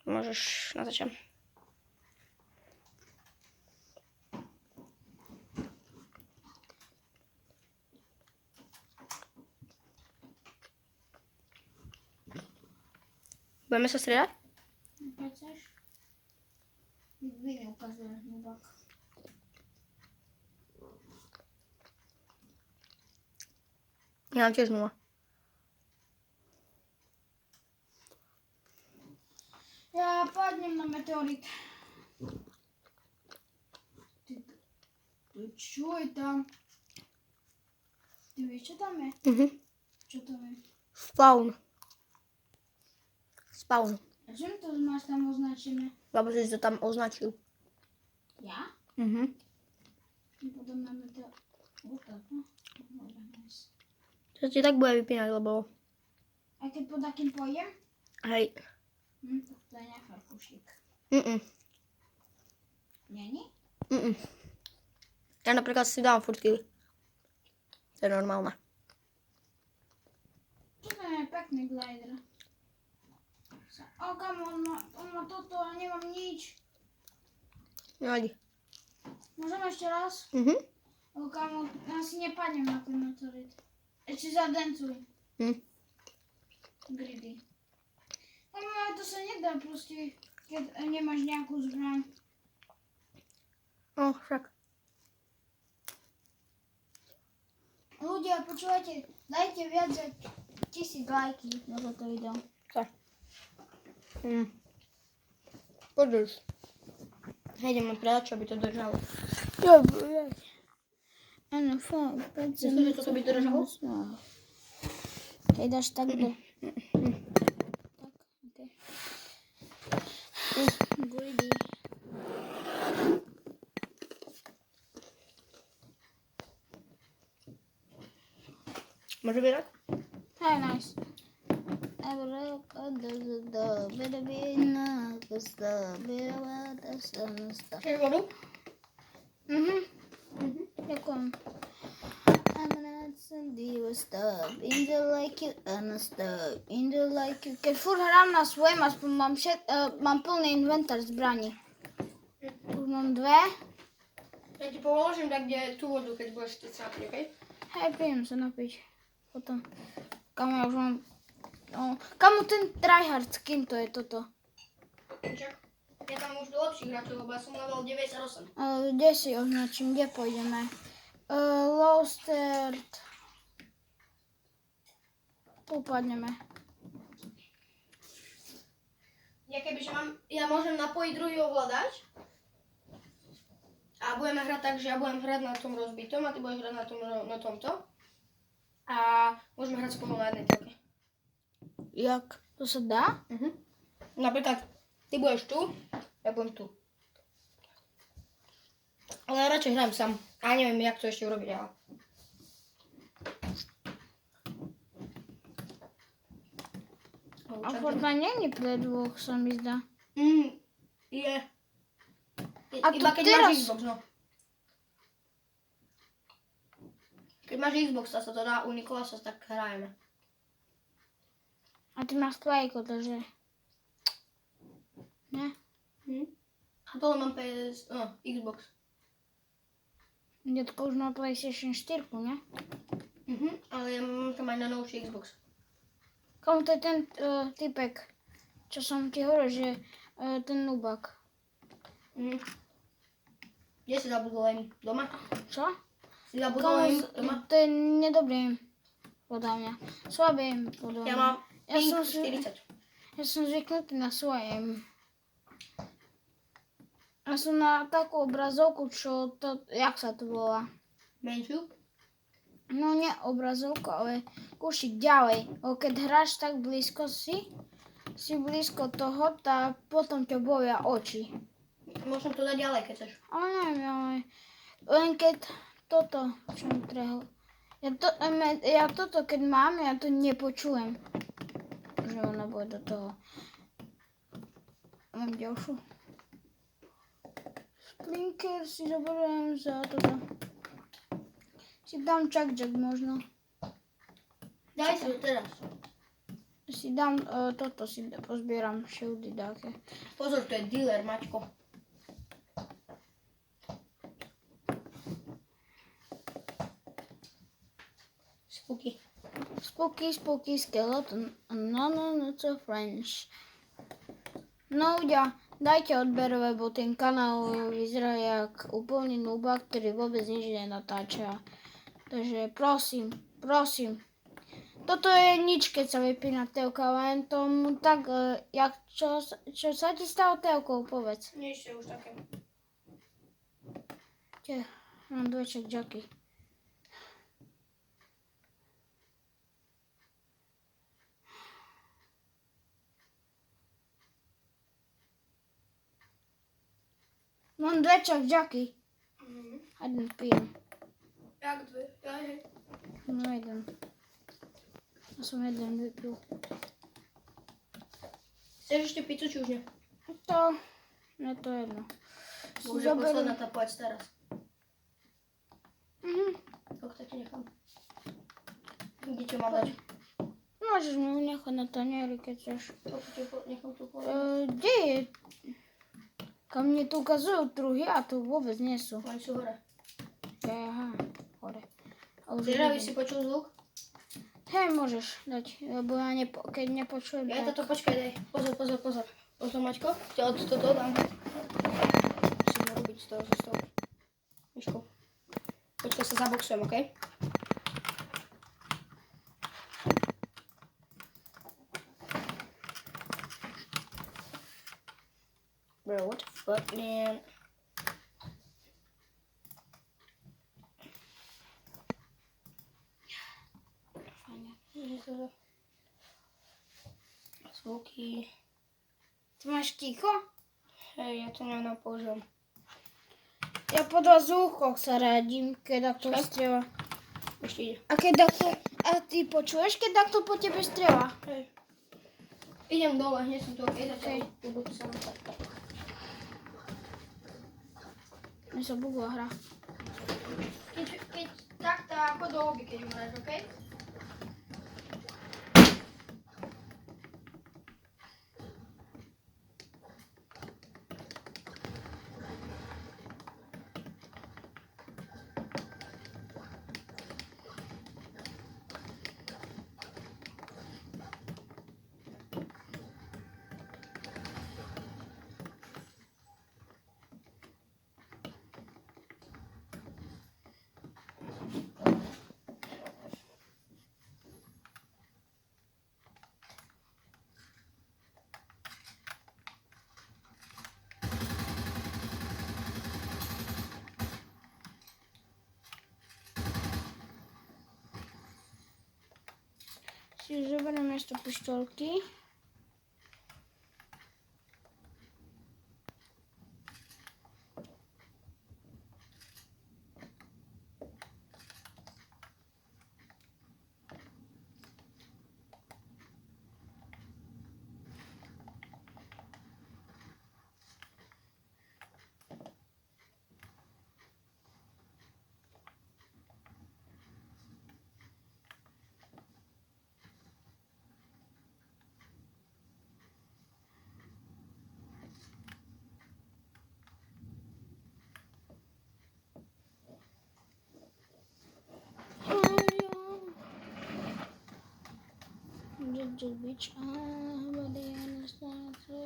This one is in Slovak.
Możesz na zaciąg. Budeme sa striedať? Chceš? Vy mi ukazuje nubak. Ja mám tiež 0. Ja padnem na meteorit. Čo je tam? Ty vieš, čo tam je? Čo to je? Spawn. A čím to máš tam označené? Lebo si to tam označil. Ja? Potom máme to... To ti tak bude vypínať, lebo... A keď pod akým pojem? Hej. Tak to je nefarkušik. Není? Ja napríklad si dám furt kill. To je normálne. Toto je pekný glider. Kam on má toto a nemám nič. Nevadí. Môžem ešte raz? Kam asi nepadnem na ten meteorit. Ešte zadencuj. Gridy. Ale to sa nedá proste, keď nemáš nejakú zbraň. No, však. Ľudia, počúvajte, dajte viac za 1000 lajky na toto video. Tak. Podrž. Nejdem len predať, čo by to držalo. Dobre. Áno, fakt. Myslíš, že toto by to držalo? Keď dáš tak do... Tak, okej. Greedy. Môže vydať? Hej, nice. Chceš vodu? Ďakujem. Keď furt hrám na svojem, aspoň mám plný inventár zbraní. Už mám 2. Ja ti položím tak, kde tú vodu, keď budeš ty sa napiť, okej? Hej, príjem sa napiť. Potom. Kamu ja už mám... No, kamu ten tryhard skin to je toto? Čak. Ja tam už do lepších hráčov, lebo ja som level 98. Kde si označím? Kde pôjdeme? Low start. Upadneme. Ja môžem napojiť druhý ovládač. A budeme hrať tak, že ja budem hrať na tom rozbitom a ty budeš hrať na tomto. A môžeme hrať spolu na jednej telke. Jak? To sa dá? Napríklad, ty budeš tu, ja budem tu. Ale ja radšej hrajem sám. A neviem, jak to ešte urobiť, ale... A Fortnite není pre dvoch, sa mi zdá. Je. A Iba to keď teraz... máš Xbox, no. Keď máš Xbox, sa to dá u Nikolasa, tak hrajeme. A ty máš tvojko, takže... Ne? A tohle mám Xbox. Detko už má PlayStation 4, ne? Ale ja mám tam aj na novší Xbox. Komu to je ten typek, čo som ti hovoril, že ten nubak. Kde si zabudol aim? Doma? Čo? Si zabudol aim doma? To je nedobrý podľa mňa. Slabý aim podľa mňa. Ja mám ping som 40. Ja som zvyknutý na svoj aim. Ja som na takú obrazovku, čo to, jak sa to volá? Menšiu? No nie obrazovku, ale kúšik ďalej. O keď hráš tak blízko si blízko toho, tak potom ťa bolia oči. Môžem to dať ďalej, keď chceš. Ale neviem, ale len keď toto, čo mi treba. Ja toto, keď mám, ja to nepočujem. Že ona bude do toho. Mám ďalšiu. Splinker si zoberiem za toto. Si dám Chuck možno. Daj si to teraz. Si si dám, toto si pozbieram šildy dáke. Pozor, to je dealer, Maťko. Spooky skeleton. No, co French. No ľudia, dajte odber, lebo ten kanál vyzerá jak úplný nuba, ktorý vôbec nič nenatáča. Takže prosím. Toto je nič, keď sa vypína telka, len tomu tak, čo sa ti stalo telkou, povedz. Nič, už také. Mám dve čakžaky. Mám dve čakžaky. A jeden pijem. Jak dve? Ja, hej. No jeden. Ja som jeden vypil. Chceš ešte pizzu, či už nie? To je jedno. Bože, posledná tá poď teraz. Tak to ti nechám. Kde čo mám dať? Môžeš mi ju nechať na tanieri, keď chceš. Nechám tu povedať. Kde je? Kam mne tu ukazujú druhy a tu vôbec nie sú. Oni sú hore. Aha, hore. Chceš, aby si počul zvuk? Hej, môžeš dať, lebo ja keď nepočujem, Ja tak... toto, počkaj, daj. Pozor. Pozor, Maťko. Toto dám. Musím robiť z toho, Myšku. Počkaj, sa zaboxujem, okej? Bro, what the fuck, man? Fajne. Zvuky. Ty máš ticho? Hej, ja to nenapoužívam. Ja podľa zvukoch sa radím, keď takto strieľa. Ešte ide. A ty počuješ, keď takto po tebe strieľa? Hej. Idem dole, hneď som tu, okej? Hej. Mne sa bugla hra. Keď takto ako do lobby, keď umráš, okej? Si zoberiem miesto pištolky. Just bitch, but they understand so